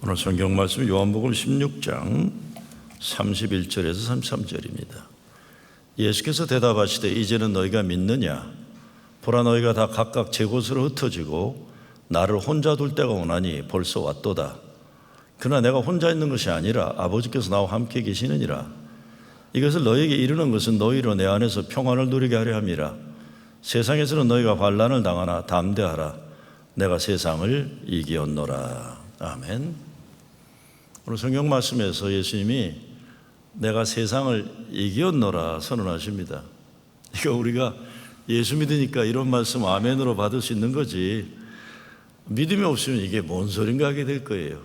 오늘 성경 말씀 요한복음 16장 31절에서 33절입니다. 예수께서 대답하시되 이제는 너희가 믿느냐? 보라 너희가 다 각각 제 곳으로 흩어지고 나를 혼자 둘 때가 오나니 벌써 왔도다. 그러나 내가 혼자 있는 것이 아니라 아버지께서 나와 함께 계시느니라. 이것을 너희에게 이르는 것은 너희로 내 안에서 평안을 누리게 하려 함이라. 세상에서는 너희가 환난을 당하나 담대하라. 내가 세상을 이기었노라. 아멘. 오늘 성경 말씀에서 예수님이 내가 세상을 이기었노라 선언하십니다. 이거 우리가 예수 믿으니까 이런 말씀 아멘으로 받을 수 있는 거지, 믿음이 없으면 이게 뭔 소린가 하게 될 거예요.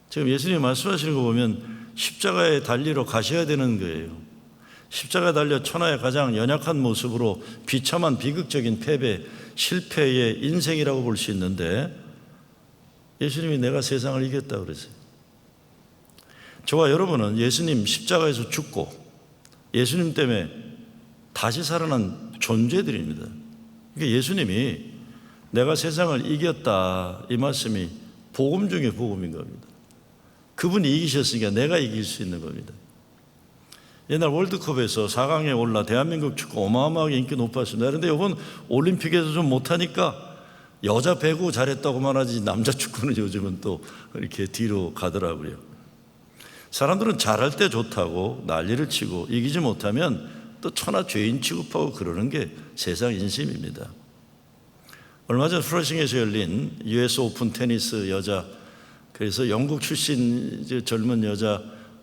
지금 예수님이 말씀하시는 거 보면 십자가에 달리러 가셔야 되는 거예요. 십자가에 달려 천하의 가장 연약한 모습으로 비참한 비극적인 패배, 실패의 인생이라고 볼 수 있는데 예수님이 내가 세상을 이겼다고 그랬어요. 저와 여러분은 예수님 십자가에서 죽고 예수님 때문에 다시 살아난 존재들입니다. 그러니까 예수님이 내가 세상을 이겼다, 이 말씀이 복음 중에 복음인 겁니다. 그분이 이기셨으니까 내가 이길 수 있는 겁니다. 옛날 월드컵에서 4강에 올라 대한민국 축구 어마어마하게 인기 높았습니다. 그런데 이번 올림픽에서 좀 못하니까 여자 배구 잘했다고만 하지 남자 축구는 요즘은 또 이렇게 뒤로 가더라고요. 사람들은 잘할 때 좋다고 난리를 치고 이기지 못하면 또 천하 죄인 취급하고 그러는 게 세상 인심입니다. 얼마 전 플러싱에서 열린 US 오픈 테니스 여자, 그래서 영국 출신 젊은 여자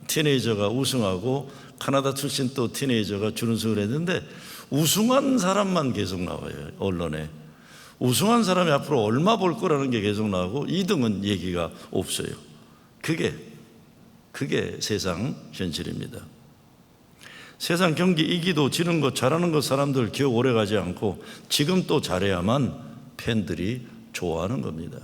티네이저가 우승하고 카나다 출신 또 티네이저가 준우승을 했는데 우승한 사람만 계속 나와요, 언론에. 우승한 사람이 앞으로 얼마 벌 거라는 게 계속 나오고 2등은 얘기가 없어요. 그게 세상 현실입니다. 세상 경기 이기도 지는 것 잘하는 것 사람들 기억 오래 가지 않고 지금 또 잘해야만 팬들이 좋아하는 겁니다.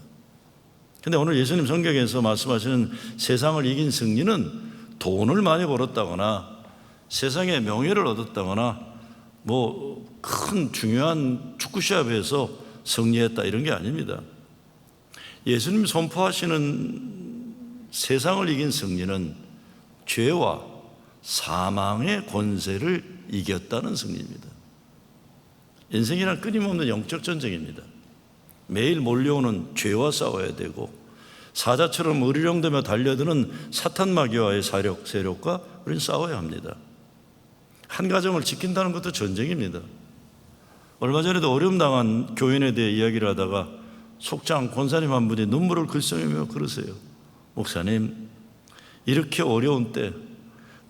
근데 오늘 예수님 성경에서 말씀하시는 세상을 이긴 승리는 돈을 많이 벌었다거나 세상의 명예를 얻었다거나 뭐 큰 중요한 축구 시합에서 승리했다, 이런 게 아닙니다. 예수님 선포하시는 세상을 이긴 승리는 죄와 사망의 권세를 이겼다는 승리입니다. 인생이란 끊임없는 영적 전쟁입니다. 매일 몰려오는 죄와 싸워야 되고 사자처럼 으리렁대며 달려드는 사탄 마귀와의 세력과 우리는 싸워야 합니다. 한 가정을 지킨다는 것도 전쟁입니다. 얼마 전에도 어려움 당한 교인에 대해 이야기를 하다가 속장 권사님 한 분이 눈물을 글썽이며 그러세요. 목사님, 이렇게 어려운 때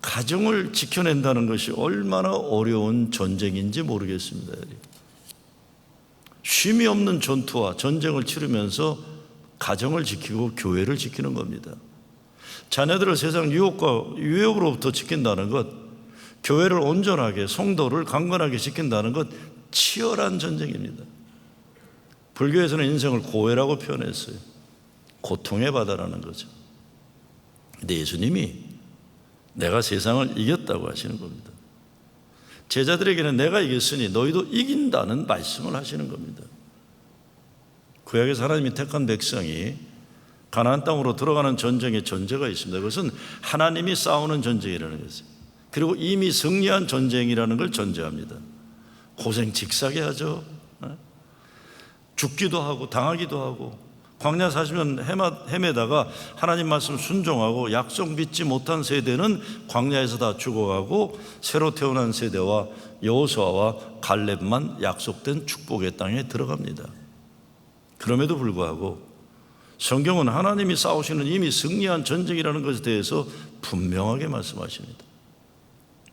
가정을 지켜낸다는 것이 얼마나 어려운 전쟁인지 모르겠습니다. 쉼이 없는 전투와 전쟁을 치르면서 가정을 지키고 교회를 지키는 겁니다. 자녀들을 세상 유혹과 유혹으로부터 지킨다는 것, 교회를 온전하게, 성도를 강건하게 지킨다는 것, 치열한 전쟁입니다. 불교에서는 인생을 고해라고 표현했어요. 고통의 바다라는 거죠. 근데 예수님이 내가 세상을 이겼다고 하시는 겁니다. 제자들에게는 내가 이겼으니 너희도 이긴다는 말씀을 하시는 겁니다. 구약에서 하나님이 택한 백성이 가나안 땅으로 들어가는 전쟁에 전제가 있습니다. 그것은 하나님이 싸우는 전쟁이라는 것이죠. 그리고 이미 승리한 전쟁이라는 걸 전제합니다. 고생 직사게 하죠. 죽기도 하고 당하기도 하고 광야 40년 헤매다가 하나님 말씀 순종하고 약속 믿지 못한 세대는 광야에서 다 죽어가고 새로 태어난 세대와 여호수아와 갈렙만 약속된 축복의 땅에 들어갑니다. 그럼에도 불구하고 성경은 하나님이 싸우시는 이미 승리한 전쟁이라는 것에 대해서 분명하게 말씀하십니다.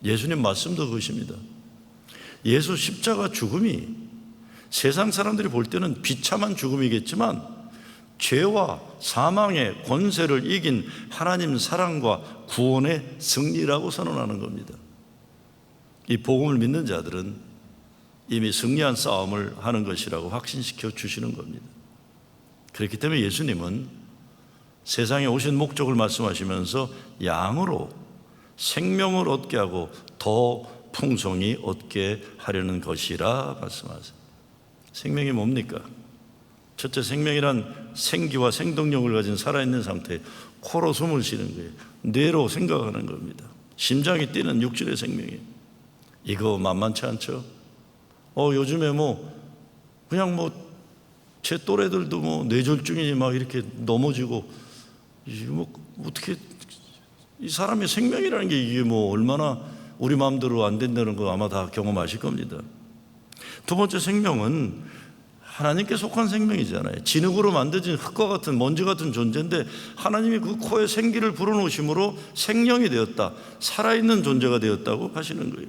예수님 말씀도 그것입니다. 예수 십자가 죽음이 세상 사람들이 볼 때는 비참한 죽음이겠지만 죄와 사망의 권세를 이긴 하나님 사랑과 구원의 승리라고 선언하는 겁니다. 이 복음을 믿는 자들은 이미 승리한 싸움을 하는 것이라고 확신시켜 주시는 겁니다. 그렇기 때문에 예수님은 세상에 오신 목적을 말씀하시면서 양으로 생명을 얻게 하고 더 풍성히 얻게 하려는 것이라 말씀하세요. 생명이 뭡니까? 첫째, 생명이란 생기와 생동력을 가진 살아있는 상태. 코로 숨을 쉬는 거예요. 뇌로 생각하는 겁니다. 심장이 뛰는 육질의 생명이에요. 이거 만만치 않죠? 요즘에 그냥 제 또래들도 뇌졸중이니 막 이렇게 넘어지고, 어떻게, 이 사람의 생명이라는 게 이게 얼마나 우리 마음대로 안 된다는 거 아마 다 경험하실 겁니다. 두 번째, 생명은 하나님께 속한 생명이잖아요. 진흙으로 만들어진 흙과 같은 먼지 같은 존재인데 하나님이 그 코에 생기를 불어넣으심으로 생명이 되었다, 살아있는 존재가 되었다고 하시는 거예요.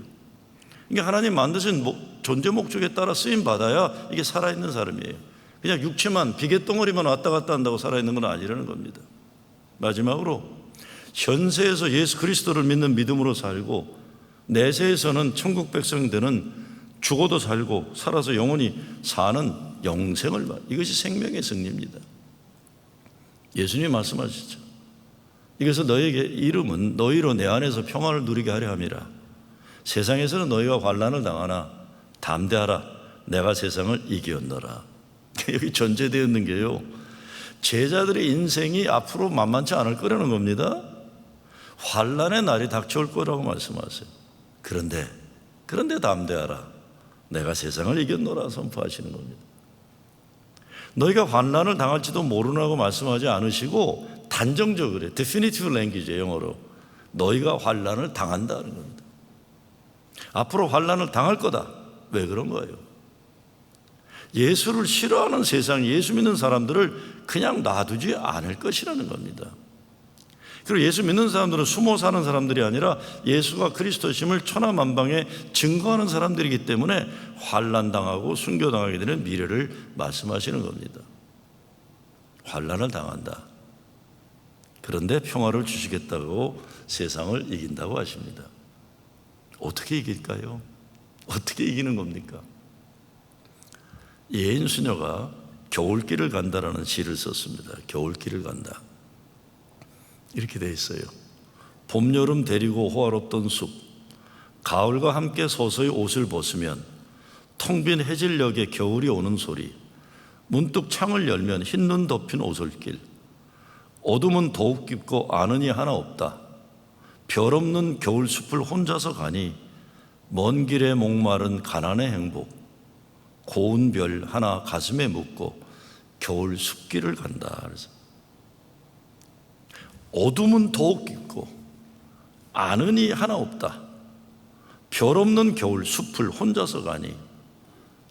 이게 하나님 만드신 존재 목적에 따라 쓰임 받아야 이게 살아있는 사람이에요. 그냥 육체만, 비계덩어리만 왔다 갔다 한다고 살아있는 건 아니라는 겁니다. 마지막으로, 현세에서 예수 그리스도를 믿는 믿음으로 살고 내세에서는 천국 백성 되는, 죽어도 살고 살아서 영원히 사는 영생을 말, 이것이 생명의 승리입니다. 예수님이 말씀하시죠. 이것은 너에게 이름은 너희로 내 안에서 평안을 누리게 하려 함이라. 세상에서는 너희가 환난을 당하나 담대하라, 내가 세상을 이기었노라. 여기 전제되어 있는 게요, 제자들의 인생이 앞으로 만만치 않을 거라는 겁니다. 환난의 날이 닥쳐올 거라고 말씀하세요. 그런데 담대하라, 내가 세상을 이겼노라 선포하시는 겁니다. 너희가 환난을 당할지도 모르라고 말씀하지 않으시고 단정적으로 definitive language, 영어로 너희가 환난을 당한다는 겁니다. 앞으로 환난을 당할 거다. 왜 그런 거예요? 예수를 싫어하는 세상, 예수 믿는 사람들을 그냥 놔두지 않을 것이라는 겁니다. 그리고 예수 믿는 사람들은 숨어 사는 사람들이 아니라 예수가 그리스도심을 천하만방에 증거하는 사람들이기 때문에 환난당하고 순교당하게 되는 미래를 말씀하시는 겁니다. 환난을 당한다. 그런데 평화를 주시겠다고 세상을 이긴다고 하십니다. 어떻게 이길까요? 어떻게 이기는 겁니까? 예인 수녀가 겨울길을 간다라는 시를 썼습니다. 겨울길을 간다. 이렇게 돼 있어요. 봄, 여름 데리고 호화롭던 숲, 가을과 함께 서서히 옷을 벗으면 텅 빈 해질녘에 겨울이 오는 소리, 문득 창을 열면 흰눈 덮인 오솔길, 어둠은 더욱 깊고 아는 이 하나 없다. 별 없는 겨울 숲을 혼자서 가니 먼 길에 목마른 가난의 행복, 고운 별 하나 가슴에 묻고 겨울 숲길을 간다. 그래서 어둠은 더욱 깊고 아는 이 하나 없다. 별 없는 겨울 숲을 혼자서 가니,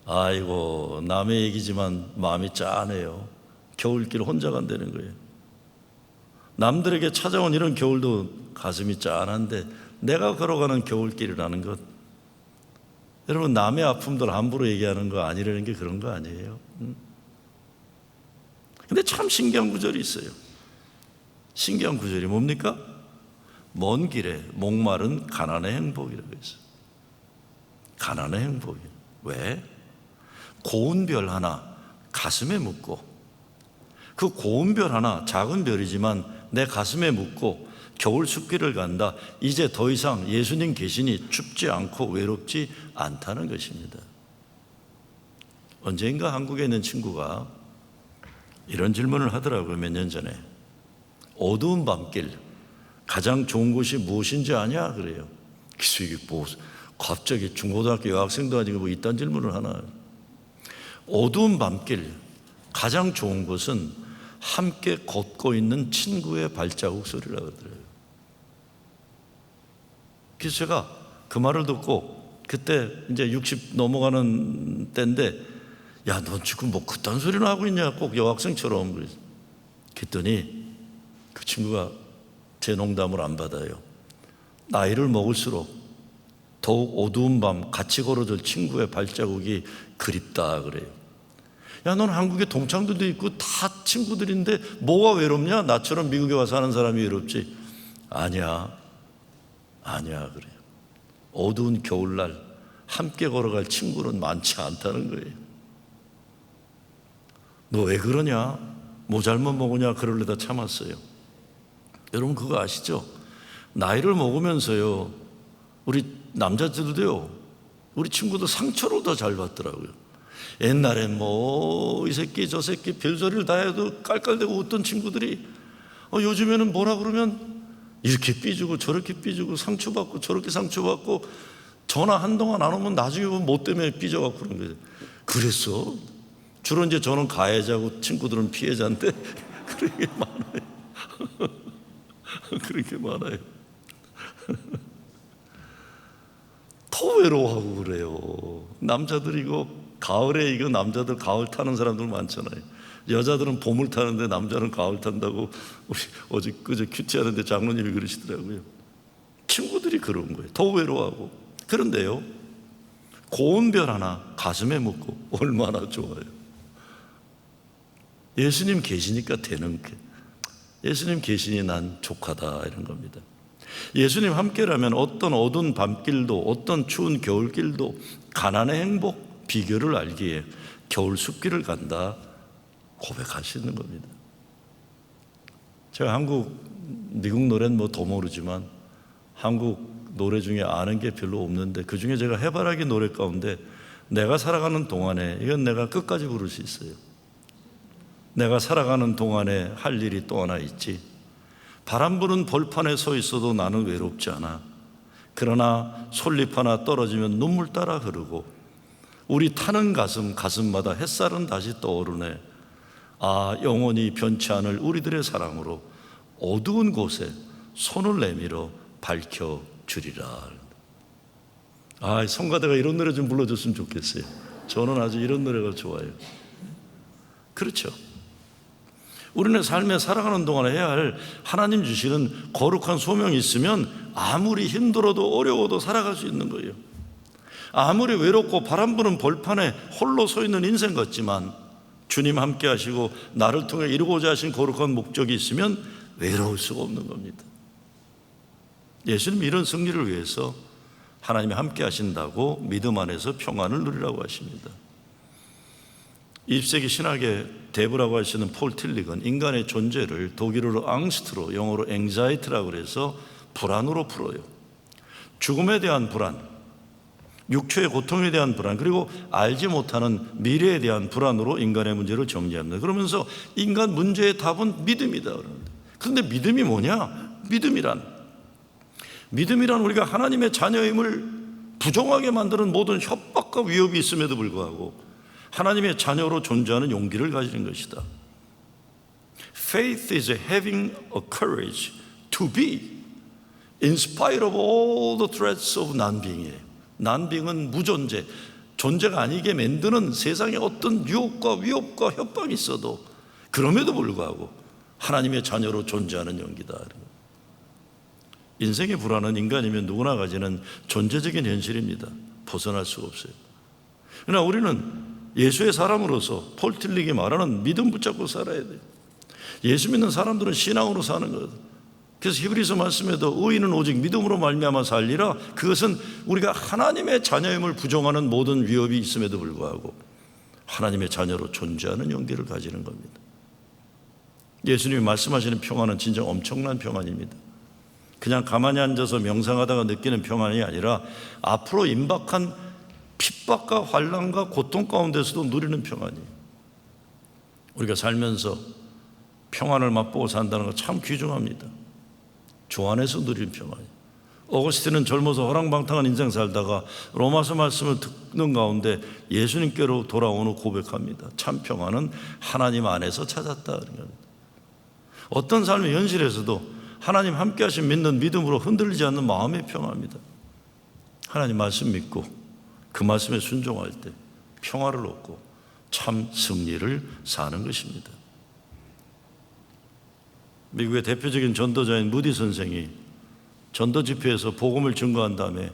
아이고, 남의 얘기지만 마음이 짠해요. 겨울길 혼자 간다는 거예요. 남들에게 찾아온 이런 겨울도 가슴이 짠한데 내가 걸어가는 겨울길이라는 것, 여러분, 남의 아픔들 함부로 얘기하는 거 아니라는 게 그런 거 아니에요? 근데 참 신기한 구절이 있어요. 신기한 구절이 뭡니까? 먼 길에 목마른 가난의 행복이라고 했어요. 가난의 행복이에요. 왜? 고운 별 하나 가슴에 묻고, 그 고운 별 하나, 작은 별이지만 내 가슴에 묻고 겨울 숲길을 간다. 이제 더 이상 예수님 계시니 춥지 않고 외롭지 않다는 것입니다. 언젠가 한국에 있는 친구가 이런 질문을 하더라고요. 몇 년 전에. 어두운 밤길 가장 좋은 곳이 무엇인지 아냐? 그래요. 그래서 이게 갑자기 중고등학교 여학생도 아니고 이딴 질문을 하나. 어두운 밤길 가장 좋은 곳은 함께 걷고 있는 친구의 발자국 소리라고 하더라고요. 그래서 제가 그 말을 듣고, 그때 이제 60 넘어가는 때인데, 야, 넌 지금 그딴 소리나 하고 있냐? 꼭 여학생처럼. 그랬더니 그 친구가 제 농담을 안 받아요. 나이를 먹을수록 더욱 어두운 밤 같이 걸어줄 친구의 발자국이 그립다 그래요. 야, 넌 한국에 동창들도 있고 다 친구들인데 뭐가 외롭냐? 나처럼 미국에 와서 사는 사람이 외롭지. 아니야 그래요. 어두운 겨울날 함께 걸어갈 친구는 많지 않다는 거예요. 너 왜 그러냐? 뭐 잘못 먹으냐? 그러려다 참았어요. 여러분, 그거 아시죠? 나이를 먹으면서요, 우리 남자들도요, 우리 친구들 상처를 더 잘 받더라고요. 옛날엔 뭐 이 새끼 저 새끼 별소리를 다 해도 깔깔대고 웃던 친구들이 요즘에는 뭐라 그러면 이렇게 삐지고 저렇게 삐지고 상처받고 저렇게 상처받고 전화 한동안 안 오면 나중에 보면 뭐 때문에 삐져갖고 그런 거예요. 그랬어. 주로 이제 저는 가해자고 친구들은 피해자인데 그렇게 많아요. 그렇게 많아요. 더 외로워하고 그래요. 남자들 이거 가을에 이거 남자들 가을 타는 사람들 많잖아요. 여자들은 봄을 타는데 남자는 가을 탄다고 우리 어제 그저 큐티 하는데 장로님이 그러시더라고요. 친구들이 그런 거예요. 더 외로워하고. 그런데요, 고운 별 하나 가슴에 묻고 얼마나 좋아요. 예수님 계시니까 되는 게, 예수님 계시니 난 족하다 이런 겁니다. 예수님 함께라면 어떤 어두운 밤길도 어떤 추운 겨울길도 가난의 행복 비결을 알기에 겨울 숲길을 간다 고백하시는 겁니다. 제가 미국 노래는 뭐 더 모르지만 한국 노래 중에 아는 게 별로 없는데 그 중에 제가 해바라기 노래 가운데 내가 살아가는 동안에, 이건 내가 끝까지 부를 수 있어요. 내가 살아가는 동안에 할 일이 또 하나 있지. 바람 부는 벌판에 서 있어도 나는 외롭지 않아. 그러나 솔잎 하나 떨어지면 눈물 따라 흐르고 우리 타는 가슴마다 햇살은 다시 떠오르네. 아, 영원히 변치 않을 우리들의 사랑으로 어두운 곳에 손을 내밀어 밝혀주리라. 아, 성가대가 이런 노래 좀 불러줬으면 좋겠어요. 저는 아주 이런 노래가 좋아요. 그렇죠. 우리는 삶에 살아가는 동안에 해야 할 하나님 주시는 거룩한 소명이 있으면 아무리 힘들어도 어려워도 살아갈 수 있는 거예요. 아무리 외롭고 바람 부는 벌판에 홀로 서 있는 인생 같지만 주님 함께 하시고 나를 통해 이루고자 하신 거룩한 목적이 있으면 외로울 수가 없는 겁니다. 예수님 이런 승리를 위해서 하나님이 함께 하신다고 믿음 안에서 평안을 누리라고 하십니다. 20세기 신학의 대부라고 하시는 폴 틸릭은 인간의 존재를 독일어로 앙스트로, 영어로 앵자이티라고 해서 불안으로 풀어요. 죽음에 대한 불안, 육체의 고통에 대한 불안, 그리고 알지 못하는 미래에 대한 불안으로 인간의 문제를 정리합니다. 그러면서 인간 문제의 답은 믿음이다. 그런데 믿음이 뭐냐? 믿음이란 우리가 하나님의 자녀임을 부정하게 만드는 모든 협박과 위협이 있음에도 불구하고 하나님의 자녀로 존재하는 용기를 가지는 것이다. Faith is having a courage to be in spite of all the threats of non-being이에요. non-being은 무존재, 존재가 아니게 만드는 세상에 어떤 유혹과 위협과 협박이 있어도 그럼에도 불구하고 하나님의 자녀로 존재하는 용기다. 인생의 불안은 인간이면 누구나 가지는 존재적인 현실입니다. 벗어날 수가 없어요. 그러나 우리는 예수의 사람으로서 폴 틸릭이 말하는 믿음 붙잡고 살아야 돼요. 예수 믿는 사람들은 신앙으로 사는 거예요. 그래서 히브리서 말씀에도 의인은 오직 믿음으로 말미암아 살리라, 그것은 우리가 하나님의 자녀임을 부정하는 모든 위협이 있음에도 불구하고 하나님의 자녀로 존재하는 용기를 가지는 겁니다. 예수님이 말씀하시는 평안은 진짜 엄청난 평안입니다. 그냥 가만히 앉아서 명상하다가 느끼는 평안이 아니라 앞으로 임박한 핍박과 환난과 고통 가운데서도 누리는 평안이에요. 우리가 살면서 평안을 맛보고 산다는 거 참 귀중합니다. 주 안에서 누리는 평안이에요. 어거스틴은 젊어서 호랑방탕한 인생 살다가 로마서 말씀을 듣는 가운데 예수님께로 돌아온 후 고백합니다. 참 평안은 하나님 안에서 찾았다. 어떤 삶의 현실에서도 하나님 함께 하신 믿는 믿음으로 흔들리지 않는 마음의 평화입니다. 하나님 말씀 믿고 그 말씀에 순종할 때 평화를 얻고 참 승리를 사는 것입니다. 미국의 대표적인 전도자인 무디 선생이 전도 집회에서 복음을 증거한 다음에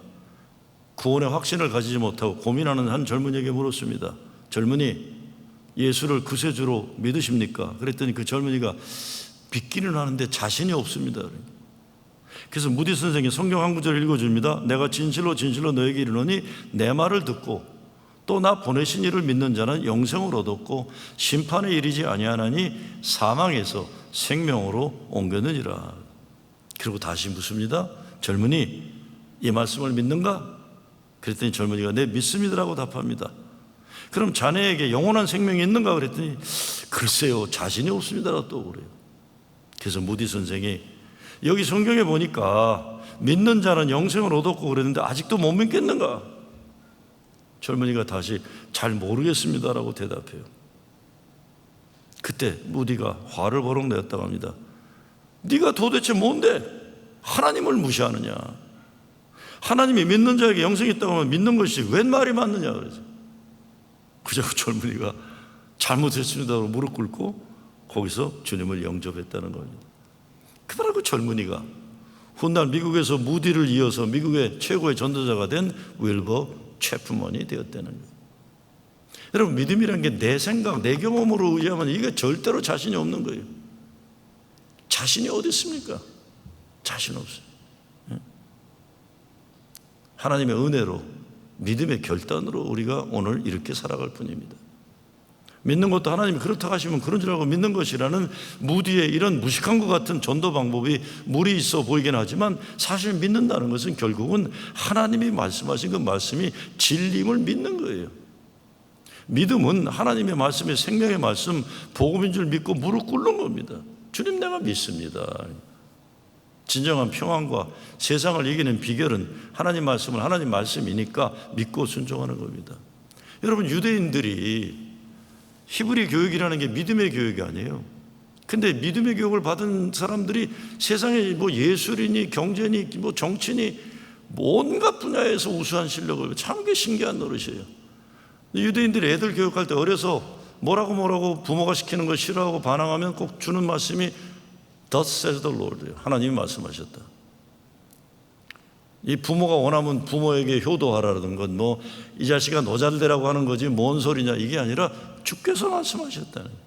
구원의 확신을 가지지 못하고 고민하는 한 젊은이에게 물었습니다. 젊은이, 예수를 구세주로 믿으십니까? 그랬더니 그 젊은이가 믿기는 하는데 자신이 없습니다. 그래서 무디 선생이 성경 한 구절을 읽어줍니다. 내가 진실로 너에게 이르노니 내 말을 듣고 또 나 보내신 이를 믿는 자는 영생을 얻었고 심판에 이르지 아니하나니 사망에서 생명으로 옮겼느니라. 그리고 다시 묻습니다. 젊은이, 이 말씀을 믿는가? 그랬더니 젊은이가 네, 믿습니다라고 답합니다. 그럼 자네에게 영원한 생명이 있는가 그랬더니 글쎄요, 자신이 없습니다라고 또 그래요. 그래서 무디 선생이 여기 성경에 보니까 믿는 자는 영생을 얻었고 그랬는데 아직도 못 믿겠는가? 젊은이가 다시 잘 모르겠습니다라고 대답해요. 그때 무디가 화를 버럭 내었다고 합니다. 네가 도대체 뭔데 하나님을 무시하느냐? 하나님이 믿는 자에게 영생이 있다고 하면 믿는 것이 웬 말이 맞느냐 그래서 그저 젊은이가 잘못했습니다라고 무릎 꿇고 거기서 주님을 영접했다는 겁니다. 그러고 젊은이가 훗날 미국에서 무디를 이어서 미국의 최고의 전도자가 된 윌버 체프먼이 되었다는 거예요. 여러분, 믿음이라는 게 내 생각, 내 경험으로 의하면 이게 절대로 자신이 없는 거예요. 자신이 어디 있습니까? 자신 없어요. 하나님의 은혜로, 믿음의 결단으로 우리가 오늘 이렇게 살아갈 뿐입니다. 믿는 것도 하나님이 그렇다고 하시면 그런 줄 알고 믿는 것이라는 무디의 이런 무식한 것 같은 전도 방법이 무리 있어 보이긴 하지만 사실 믿는다는 것은 결국은 하나님이 말씀하신 그 말씀이 진리임을 믿는 거예요. 믿음은 하나님의 말씀이 생명의 말씀, 복음인 줄 믿고 무릎 꿇는 겁니다. 주님, 내가 믿습니다. 진정한 평안과 세상을 이기는 비결은 하나님 말씀을 하나님 말씀이니까 믿고 순종하는 겁니다. 여러분, 유대인들이 히브리 교육이라는 게 믿음의 교육이 아니에요. 근데 믿음의 교육을 받은 사람들이 세상에 뭐 예술이니 경제니 뭐 정치니 온갖 분야에서 우수한 실력을, 참 게 신기한 노릇이에요. 유대인들이 애들 교육할 때 어려서 뭐라고 부모가 시키는 거 싫어하고 반항하면 꼭 주는 말씀이 Thus says the Lord, 하나님이 말씀하셨다. 이 부모가 원하면 부모에게 효도하라는 건 뭐 이 자식아 너 잘되라고 하는 거지 뭔 소리냐, 이게 아니라 주께서 말씀하셨다는 거예요.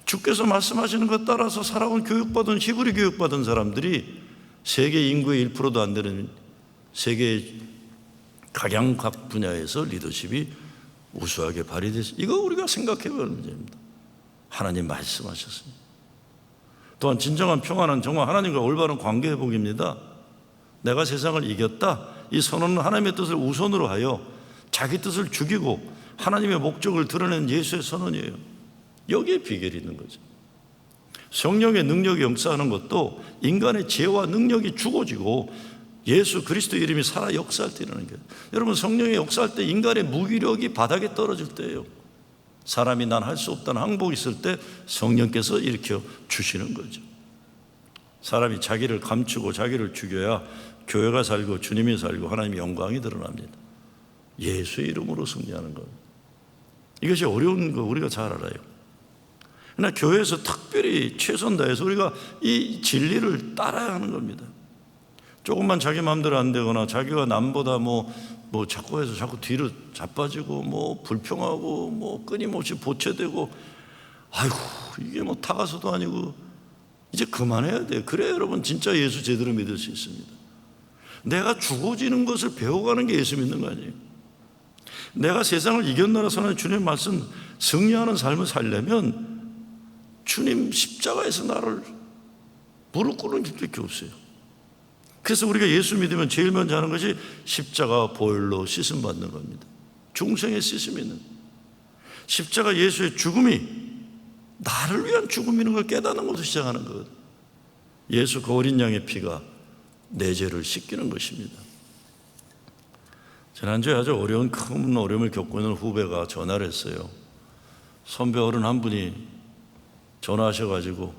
주께서 말씀하시는 것 따라서 살아온 교육받은 히브리 교육받은 사람들이 세계 인구의 1%도 안 되는 세계 각양 각 분야에서 리더십이 우수하게 발휘됐어요. 이거 우리가 생각해 보는 문제입니다. 하나님 말씀하셨습니다. 또한 진정한 평안은 정말 하나님과 올바른 관계 회복입니다. 내가 세상을 이겼다, 이 선언은 하나님의 뜻을 우선으로 하여 자기 뜻을 죽이고 하나님의 목적을 드러낸 예수의 선언이에요. 여기에 비결이 있는 거죠. 성령의 능력이 역사하는 것도 인간의 지혜와 능력이 죽어지고 예수 그리스도의 이름이 살아 역사할 때 일어나는 거예요. 여러분, 성령이 역사할 때 인간의 무기력이 바닥에 떨어질 때예요. 사람이 난 할 수 없다는 항복이 있을 때 성령께서 일으켜 주시는 거죠. 사람이 자기를 감추고 자기를 죽여야 교회가 살고 주님이 살고 하나님의 영광이 드러납니다. 예수의 이름으로 승리하는 것, 이것이 어려운 거 우리가 잘 알아요. 그러나 교회에서 특별히 최선 다해서 우리가 이 진리를 따라야 하는 겁니다. 조금만 자기 마음대로 안 되거나 자기가 남보다 뭐 자꾸 해서 자꾸 뒤로 자빠지고 뭐 불평하고 뭐 끊임없이 보채되고, 아이고 이게 뭐 타가서도 아니고 이제 그만해야 돼요. 그래야 여러분 진짜 예수 제대로 믿을 수 있습니다. 내가 죽어지는 것을 배워가는 게 예수 믿는 거 아니에요. 내가 세상을 이겼노라 선언하는 주님의 말씀 승리하는 삶을 살려면 주님 십자가에서 나를 무릎 꿇는 길밖에 없어요. 그래서 우리가 예수 믿으면 제일 먼저 하는 것이 십자가 보혈로 씻음 받는 겁니다. 중생의 씻음이 있는, 십자가 예수의 죽음이 나를 위한 죽음이라는 걸 깨닫는 것부터 시작하는 것. 예수 그 어린 양의 피가 내 죄를 씻기는 것입니다. 지난주에 아주 큰 어려움을 겪고 있는 후배가 전화를 했어요. 선배 어른 한 분이 전화하셔가지고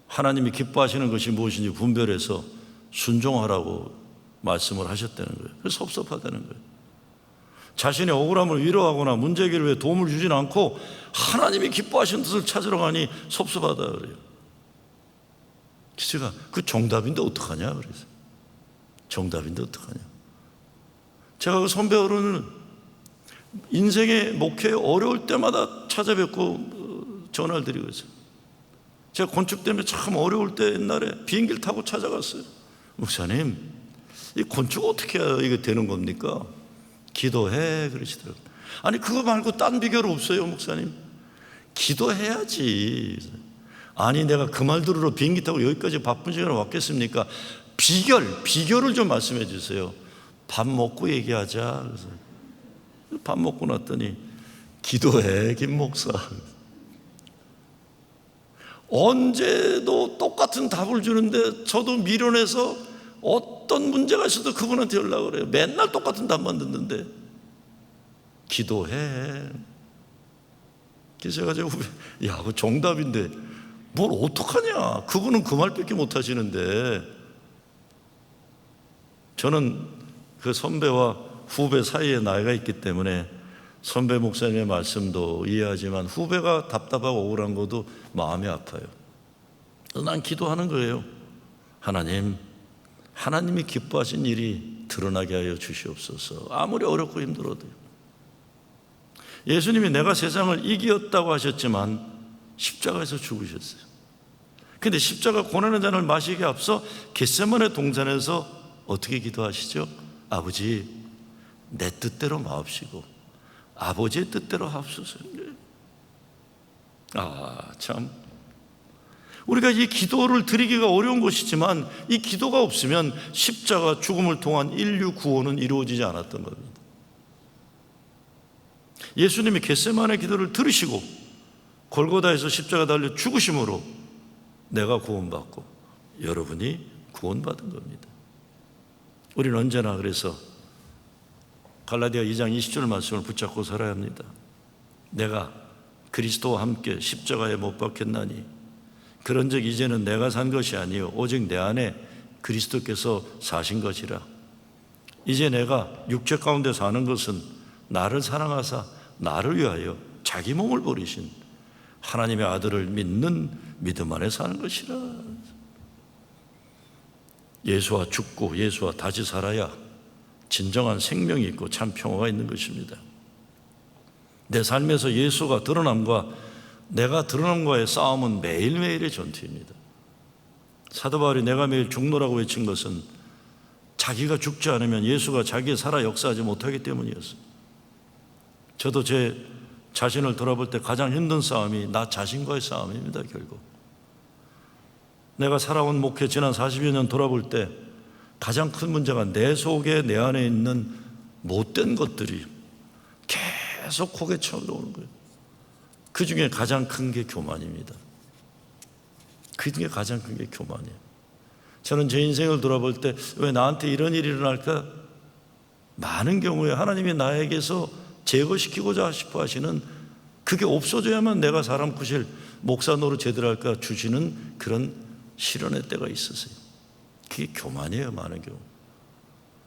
하나님이 기뻐하시는 것이 무엇인지 분별해서 순종하라고 말씀을 하셨다는 거예요. 그래서 섭섭하다는 거예요. 자신의 억울함을 위로하거나 문제 해결을 위해 도움을 주진 않고 하나님이 기뻐하시는 뜻을 찾으러 가니 섭섭하다 그래요. 제가 그 정답인데 어떡하냐 그래서, 정답인데 어떡하냐. 제가 그 선배 어른을 인생의 목회에 어려울 때마다 찾아뵙고 전화를 드리고 있어요. 제가 건축 때문에 참 어려울 때 옛날에 비행기를 타고 찾아갔어요. 목사님, 이 건축 어떻게 해야 이게 되는 겁니까? 기도해 그러시더라고요. 아니 그거 말고 딴 비결 없어요 목사님? 기도해야지. 아니 내가 그 말 들으러 비행기 타고 여기까지 바쁜 시간에 왔겠습니까? 비결을 좀 말씀해 주세요. 밥 먹고 얘기하자. 그래서 밥 먹고 났더니 기도해, 김 목사. 언제도 똑같은 답을 주는데 저도 미련해서 어떤 문제가 있어도 그분한테 연락을 해요. 맨날 똑같은 답만 듣는데 기도해. 그래서 제가 야, 그거 정답인데 뭘 어떡하냐. 그분은 그 말밖에 못 하시는데. 저는 그 선배와 후배 사이에 나이가 있기 때문에 선배 목사님의 말씀도 이해하지만 후배가 답답하고 억울한 것도 마음이 아파요. 난 기도하는 거예요. 하나님이 기뻐하신 일이 드러나게 하여 주시옵소서. 아무리 어렵고 힘들어도요. 예수님이 내가 세상을 이겼다고 하셨지만 십자가에서 죽으셨어요. 근데 십자가 고난의 잔을 마시기에 앞서 겟세마네 동산에서 어떻게 기도하시죠? 아버지, 내 뜻대로 마옵시고 아버지의 뜻대로 하옵소서. 참, 우리가 이 기도를 드리기가 어려운 것이지만 이 기도가 없으면 십자가 죽음을 통한 인류 구원은 이루어지지 않았던 겁니다. 예수님이 겟세마네 기도를 들으시고 골고다에서 십자가 달려 죽으심으로 내가 구원받고 여러분이 구원받은 겁니다. 우리는 언제나 그래서 갈라디아 2장 20절 말씀을 붙잡고 살아야 합니다. 내가 그리스도와 함께 십자가에 못 박혔나니 그런즉 이제는 내가 산 것이 아니요 오직 내 안에 그리스도께서 사신 것이라. 이제 내가 육체 가운데 사는 것은 나를 사랑하사 나를 위하여 자기 몸을 버리신 하나님의 아들을 믿는 믿음 안에 사는 것이라. 예수와 죽고 예수와 다시 살아야 진정한 생명이 있고 참 평화가 있는 것입니다. 내 삶에서 예수가 드러남과 내가 드러남과의 싸움은 매일매일의 전투입니다. 사도 바울이 내가 매일 죽노라고 외친 것은 자기가 죽지 않으면 예수가 자기에 살아 역사하지 못하기 때문이었어요. 저도 제 자신을 돌아볼 때 가장 힘든 싸움이 나 자신과의 싸움입니다. 결국 내가 살아온 목회 지난 40여 년 돌아볼 때 가장 큰 문제가 내 속에 내 안에 있는 못된 것들이 계속 고개 쳐들어오는 거예요. 그 중에 가장 큰 게 교만입니다. 그 중에 가장 큰 게 교만이에요. 저는 제 인생을 돌아볼 때 왜 나한테 이런 일이 일어날까? 많은 경우에 하나님이 나에게서 제거시키고자 싶어 하시는, 그게 없어져야만 내가 사람 구실 목사 노릇 제대로 할까 주시는 그런 시련의 때가 있으세요. 그게 교만이에요. 많은 경우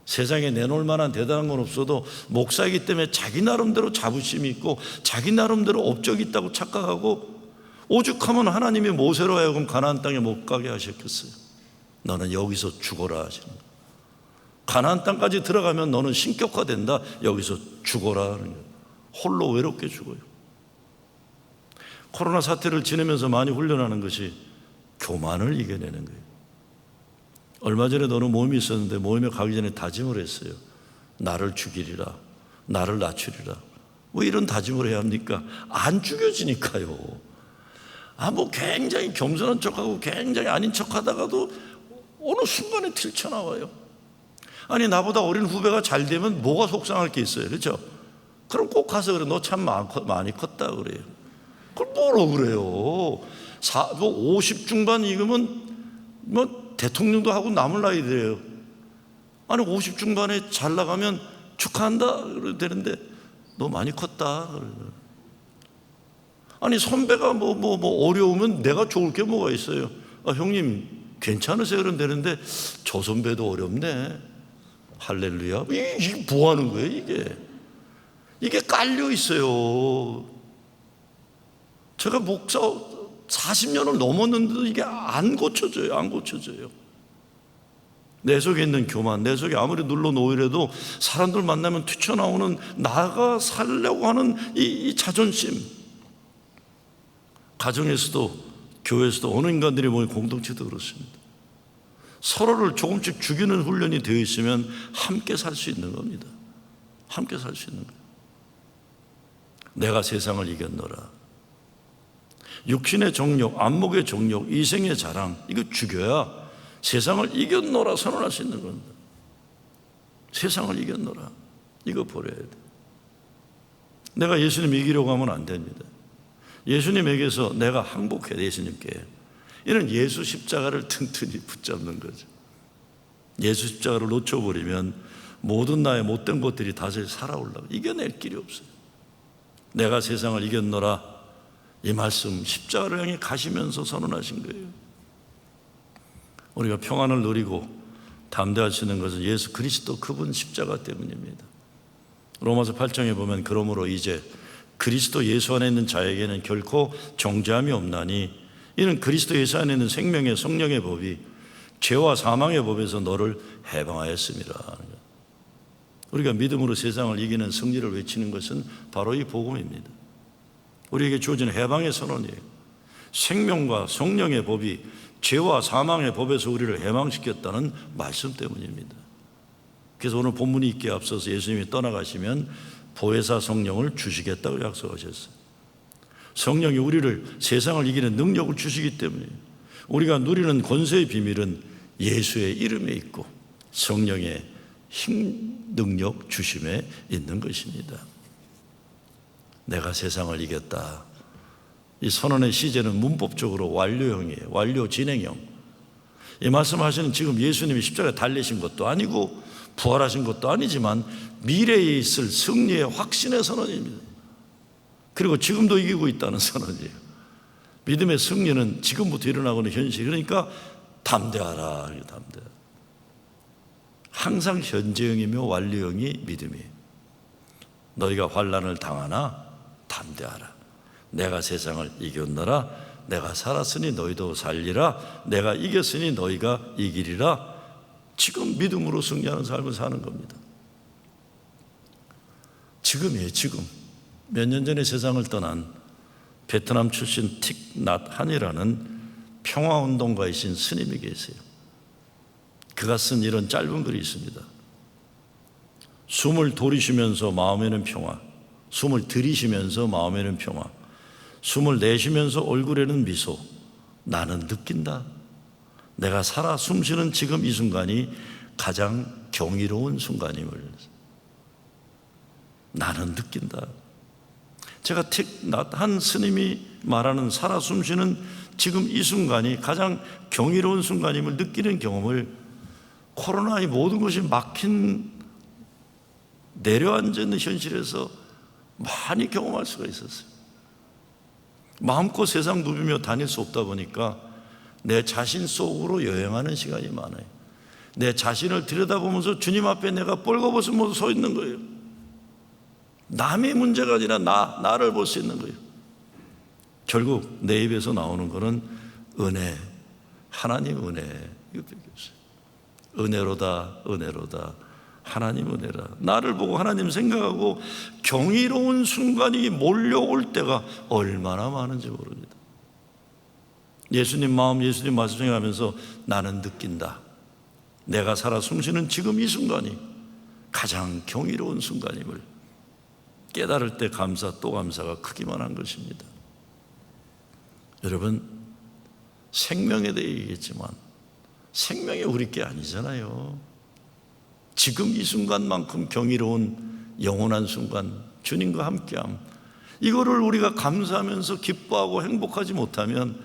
세상에 내놓을 만한 대단한 건 없어도 목사이기 때문에 자기 나름대로 자부심이 있고 자기 나름대로 업적이 있다고 착각하고, 오죽하면 하나님이 모세로 하여금 가나안 땅에 못 가게 하셨겠어요. 너는 여기서 죽어라 하시는 거예요. 가나안 땅까지 들어가면 너는 신격화된다. 여기서 죽어라 하는 거예요. 홀로 외롭게 죽어요. 코로나 사태를 지내면서 많이 훈련하는 것이 교만을 이겨내는 거예요. 얼마 전에 어느 모임이 있었는데 모임에 가기 전에 다짐을 했어요. 나를 죽이리라, 나를 낮추리라. 왜 이런 다짐을 해야 합니까? 안 죽여지니까요. 뭐 굉장히 겸손한 척하고 굉장히 아닌 척하다가도 어느 순간에 튀쳐나와요. 아니, 나보다 어린 후배가 잘 되면 뭐가 속상할 게 있어요, 그렇죠? 그럼 꼭 가서 그래, 너 참 많이 컸다 그래요. 그걸 뭐로 그래요? 50 중반 익으면 뭐 대통령도 하고 남을 나이들이에요. 아니 50 중반에 잘 나가면 축하한다 그래도 되는데 너 많이 컸다. 아니 선배가 뭐 어려우면 내가 좋을 게 뭐가 있어요? 형님 괜찮으세요? 그러면 되는데 저 선배도 어렵네. 할렐루야. 이게 뭐 하는 거예요? 이게 깔려 있어요. 제가 목사 40년을 넘었는데도 이게 안 고쳐져요. 안 고쳐져요. 내 속에 있는 교만, 내 속에 아무리 눌러놓으려도 사람들 만나면 튀쳐나오는 나가 살려고 하는 이 자존심. 가정에서도 교회에서도 어느 인간들이 보면 공동체도 그렇습니다. 서로를 조금씩 죽이는 훈련이 되어 있으면 함께 살 수 있는 겁니다. 함께 살 수 있는 거예요. 내가 세상을 이겼노라. 육신의 정욕, 안목의 정욕, 이생의 자랑, 이거 죽여야 세상을 이겼노라 선언할 수 있는 겁니다. 세상을 이겼노라, 이거 버려야 돼. 내가 예수님 이기려고 하면 안 됩니다. 예수님에게서 내가 항복해, 예수님께. 이는 예수 십자가를 튼튼히 붙잡는 거죠. 예수 십자가를 놓쳐버리면 모든 나의 못된 것들이 다시 살아올라가 이겨낼 길이 없어요. 내가 세상을 이겼노라, 이 말씀 십자가를 향해 가시면서 선언하신 거예요. 우리가 평안을 누리고 담대할 수 있는 것은 예수 그리스도 그분 십자가 때문입니다. 로마서 8장에 보면 그러므로 이제 그리스도 예수 안에 있는 자에게는 결코 정죄함이 없나니 이는 그리스도 예수 안에 있는 생명의 성령의 법이 죄와 사망의 법에서 너를 해방하였습니다. 우리가 믿음으로 세상을 이기는 승리를 외치는 것은 바로 이 복음입니다. 우리에게 주어진 해방의 선언이에요. 생명과 성령의 법이 죄와 사망의 법에서 우리를 해방시켰다는 말씀 때문입니다. 그래서 오늘 본문이 있기에 앞서서 예수님이 떠나가시면 보혜사 성령을 주시겠다고 약속하셨어요. 성령이 우리를 세상을 이기는 능력을 주시기 때문에 우리가 누리는 권세의 비밀은 예수의 이름에 있고 성령의 힘, 능력, 주심에 있는 것입니다. 내가 세상을 이겼다. 이 선언의 시제는 문법적으로 완료형이에요. 완료 진행형. 이 말씀하시는 지금 예수님이 십자가에 달리신 것도 아니고 부활하신 것도 아니지만 미래에 있을 승리의 확신의 선언입니다. 그리고 지금도 이기고 있다는 선언이에요. 믿음의 승리는 지금부터 일어나고 있는 현실. 그러니까 담대하라. 담대. 항상 현재형이며 완료형이 믿음이에요. 너희가 환난을 당하나 담대하라. 내가 세상을 이겼노라. 내가 살았으니 너희도 살리라. 내가 이겼으니 너희가 이기리라. 지금 믿음으로 승리하는 삶을 사는 겁니다. 지금이에요. 지금. 몇 년 전에 세상을 떠난 베트남 출신 틱 낫 한이라는 평화운동가이신 스님이 계세요. 그가 쓴 이런 짧은 글이 있습니다. 숨을 돌이쉬면서 마음에는 평화, 숨을 들이쉬면서 마음에는 평화, 숨을 내쉬면서 얼굴에는 미소. 나는 느낀다. 내가 살아 숨쉬는 지금 이 순간이 가장 경이로운 순간임을 나는 느낀다. 제가 한 스님이 말하는 살아 숨쉬는 지금 이 순간이 가장 경이로운 순간임을 느끼는 경험을 코로나의 모든 것이 막힌 내려앉아 있는 현실에서 많이 경험할 수가 있었어요. 마음껏 세상 누비며 다닐 수 없다 보니까 내 자신 속으로 여행하는 시간이 많아요. 내 자신을 들여다보면서 주님 앞에 내가 뻘거벗은 모습 서 있는 거예요. 남의 문제가 아니라 나를 볼 수 있는 거예요. 결국 내 입에서 나오는 거는 은혜, 하나님 은혜, 이것밖에 없어요. 은혜로다, 은혜로다, 하나님 은혜라. 나를 보고 하나님 생각하고 경이로운 순간이 몰려올 때가 얼마나 많은지 모릅니다. 예수님 마음, 예수님 말씀 생각하면서 나는 느낀다. 내가 살아 숨쉬는 지금 이 순간이 가장 경이로운 순간임을 깨달을 때 감사 또 감사가 크기만 한 것입니다. 여러분, 생명에 대해 얘기했지만 생명이 우리 게 아니잖아요. 지금 이 순간만큼 경이로운 영원한 순간, 주님과 함께함, 이거를 우리가 감사하면서 기뻐하고 행복하지 못하면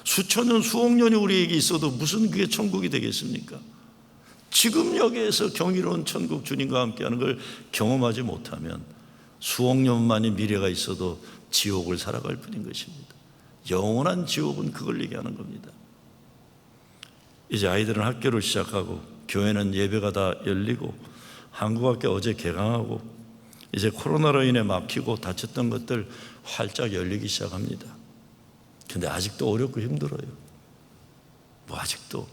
수천 년, 수억 년이 우리에게 있어도 무슨 그게 천국이 되겠습니까? 지금 여기에서 경이로운 천국, 주님과 함께하는 걸 경험하지 못하면 수억 년만의 미래가 있어도 지옥을 살아갈 뿐인 것입니다. 영원한 지옥은 그걸 얘기하는 겁니다. 이제 아이들은 학교를 시작하고 교회는 예배가 다 열리고 한국학교 어제 개강하고 이제 코로나로 인해 막히고 닫혔던 것들 활짝 열리기 시작합니다. 근데 아직도 어렵고 힘들어요. 아직도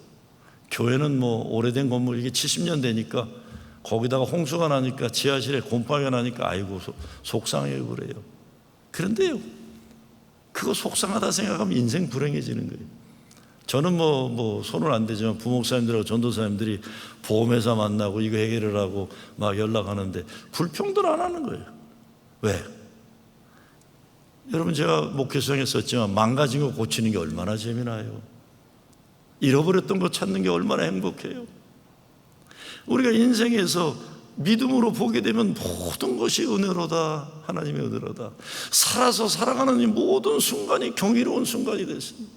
교회는 오래된 건물, 이게 70년 되니까 거기다가 홍수가 나니까 지하실에 곰팡이가 나니까 아이고 속상해요 그래요. 그런데요, 그거 속상하다 생각하면 인생 불행해지는 거예요. 저는 손은 안 되지만 부목사님들하고 전도사님들이 보험회사 만나고 이거 해결을 하고 막 연락하는데 불평들 안 하는 거예요. 왜? 여러분, 제가 목회성에 썼지만 망가진 거 고치는 게 얼마나 재미나요? 잃어버렸던 거 찾는 게 얼마나 행복해요? 우리가 인생에서 믿음으로 보게 되면 모든 것이 은혜로다. 하나님의 은혜로다. 살아서 살아가는 이 모든 순간이 경이로운 순간이 됐습니다.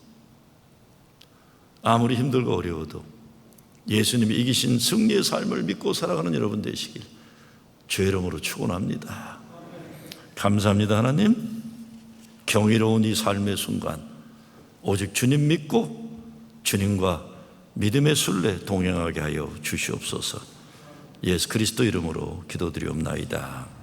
아무리 힘들고 어려워도 예수님이 이기신 승리의 삶을 믿고 살아가는 여러분 되시길 주의 이름으로 축원합니다. 감사합니다. 하나님, 경이로운 이 삶의 순간 오직 주님 믿고 주님과 믿음의 순례 동행하게 하여 주시옵소서. 예수 그리스도 이름으로 기도드리옵나이다.